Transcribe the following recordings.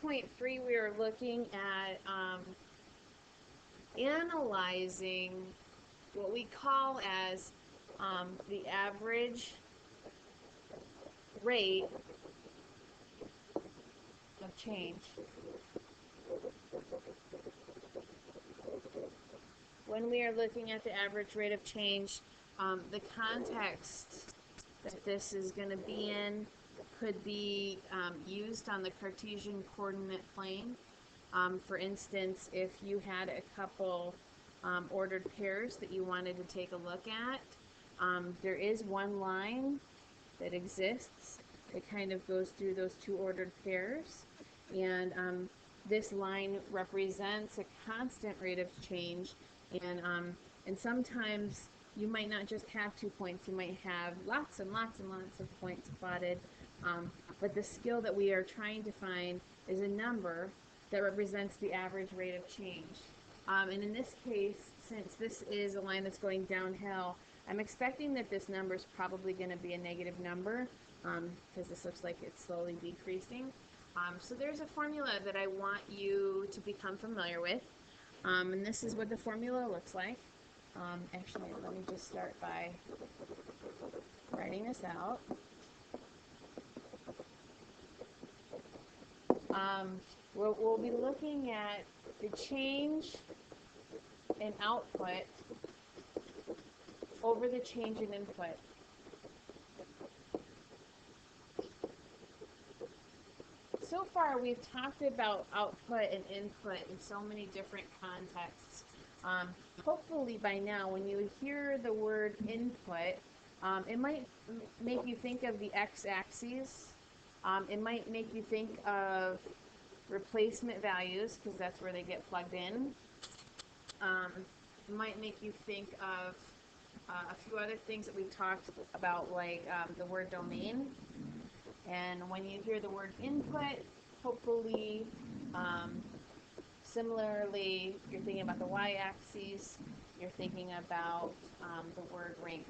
2.3, we are looking at analyzing what we call as the average rate of change. When we are looking at the average rate of change, the context that this is going to be in could be used on the Cartesian coordinate plane. For instance, if you had a couple ordered pairs that you wanted to take a look at, there is one line that exists that kind of goes through those two ordered pairs, and this line represents a constant rate of change, and sometimes you might not just have 2 points, you might have lots and lots and lots of points plotted, but the skill that we are trying to find is a number that represents the average rate of change. And in this case, since this is a line that's going downhill, I'm expecting that this number is probably going to be a negative number because this looks like it's slowly decreasing. So there's a formula that I want you to become familiar with, and this is what the formula looks like. Actually, let me just start by writing this out. We'll be looking at the change in output over the change in input. So far, we've talked about output and input in so many different contexts. Hopefully by now, when you hear the word input, it might make you think of the x-axis. It might make you think of replacement values, because that's where they get plugged in. It might make you think of a few other things that we've talked about, like the word domain. And when you hear the word input, hopefully, similarly, you're thinking about the y-axis, you're thinking about the word range.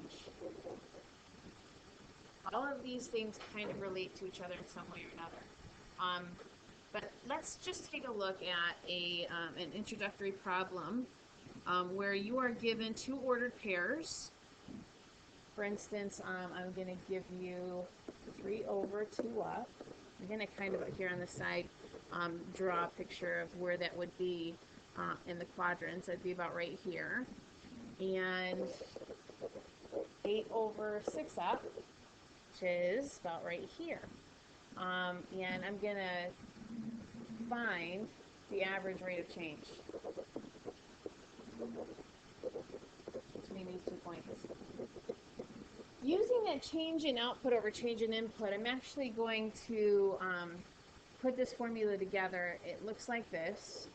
All of these things kind of relate to each other in some way or another. But let's just take a look at an introductory problem where you are given two ordered pairs. For instance, I'm going to give you 3 over 2 up. I'm going to kind of here on the side draw a picture of where that would be in the quadrants. That'd be about right here. And 8 over 6 up, which is about right here. And I'm going to find the average rate of change between these 2 points. Using that change in output over change in input, I'm actually going to put this formula together. It looks like this.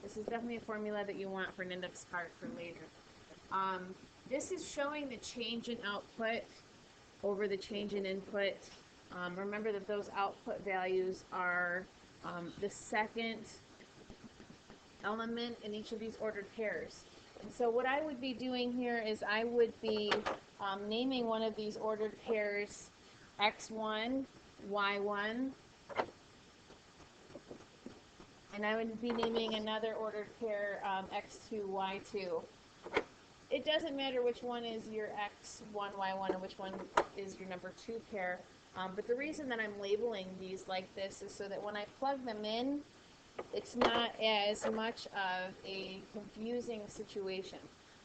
This is definitely a formula that you want for an index card for later. This is showing the change in output over the change in input. Remember that those output values are the second element in each of these ordered pairs. And so what I would be doing here is I would be naming one of these ordered pairs x1, y1, and I would be naming another ordered pair x2, y2. It doesn't matter which one is your x1, y1, and which one is your number 2 pair, but the reason that I'm labeling these like this is so that when I plug them in, it's not as much of a confusing situation.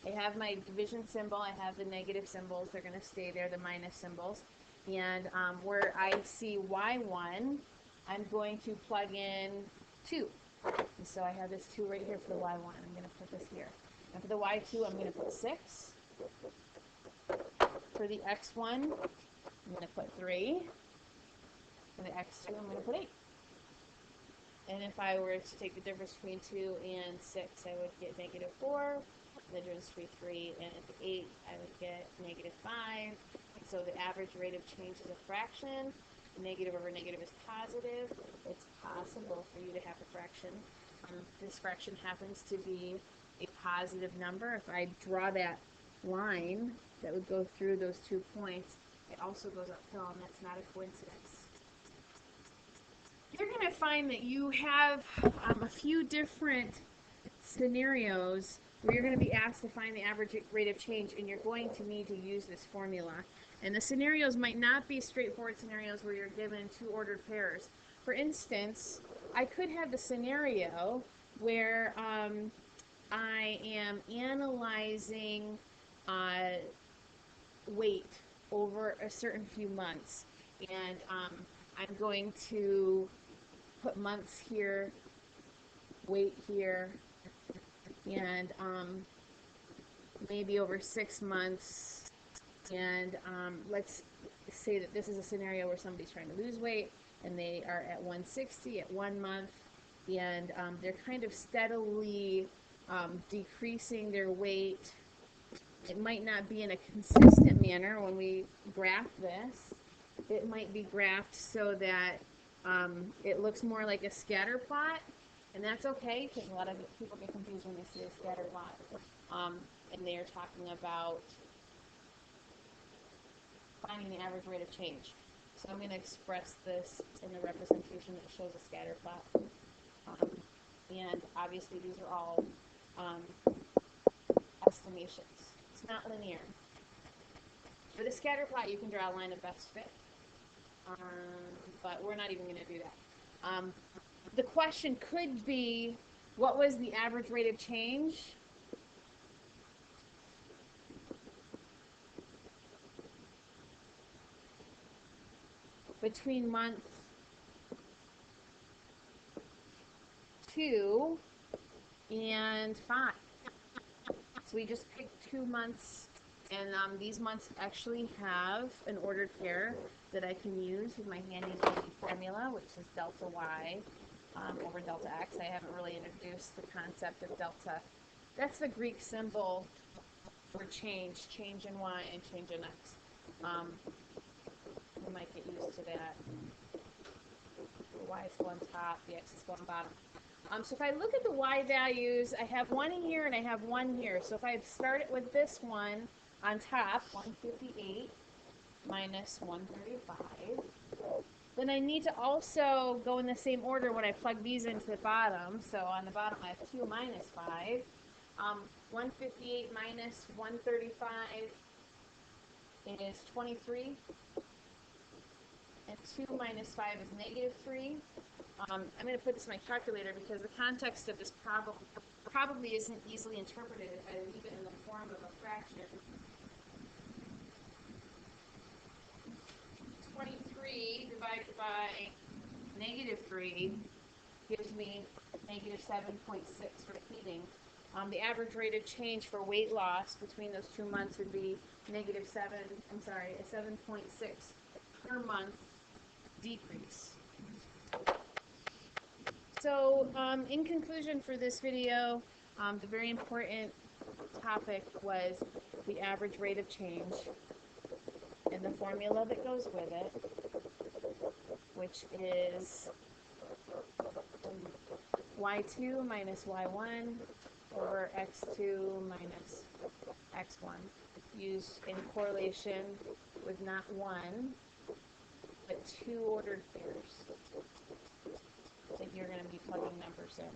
I have my division symbol, I have the negative symbols, they're going to stay there, the minus symbols. And where I see y1, I'm going to plug in 2. And so I have this 2 right here for the y1. I'm going to put this here. And for the y2, I'm going to put 6. For the x1, I'm going to put 3. For the x2, I'm going to put 8. And if I were to take the difference between 2 and 6, I would get negative 4. The difference between 3 and 8, I would get negative 5. So the average rate of change is a fraction. Negative over negative is positive. It's possible for you to have a fraction. This fraction happens to be a positive number. If I draw that line that would go through those 2 points, it also goes uphill, and that's not a coincidence. You're going to find that you have a few different scenarios where you're going to be asked to find the average rate of change, and you're going to need to use this formula. And the scenarios might not be straightforward scenarios where you're given two ordered pairs. For instance, I could have the scenario where I am analyzing weight over a certain few months, and I'm going to put months here, weight here, and maybe over 6 months. And let's say that this is a scenario where somebody's trying to lose weight and they are at 160 at 1 month, and they're kind of steadily decreasing their weight. It might not be in a consistent manner when we graph this. It might be graphed so that it looks more like a scatter plot, and that's okay, because a lot of people get confused when they see a scatter plot, and they are talking about finding the average rate of change. So I'm going to express this in the representation that shows a scatter plot. And obviously these are all estimations. It's not linear. For the scatter plot, you can draw a line of best fit, but we're not even going to do that. The question could be, what was the average rate of change between month 2 and 5? So we just picked 2 months, and these months actually have an ordered pair that I can use with my handy dandy formula, which is delta y over delta x. I haven't really introduced the concept of delta. That's the Greek symbol for change in y and change in x. We might get used to that. The y is one top, the x is one bottom. So if I look at the y values, I have one in here and I have one here. So if I start it with this one on top, 158 minus 135, then I need to also go in the same order when I plug these into the bottom. So on the bottom I have 2 minus 5. 158 minus 135 is 23. And 2 minus 5 is negative 3. I'm going to put this in my calculator because the context of this probably isn't easily interpreted if I leave it in the form of a fraction. 23 divided by negative 3 gives me negative 7.6 repeating. The average rate of change for weight loss between those 2 months would be a 7.6 per month decrease. So in conclusion for this video, the very important topic was the average rate of change and the formula that goes with it, which is y2 minus y1 over x2 minus x1, used in correlation with not one, but two ordered pairs that you're going to be plugging numbers in.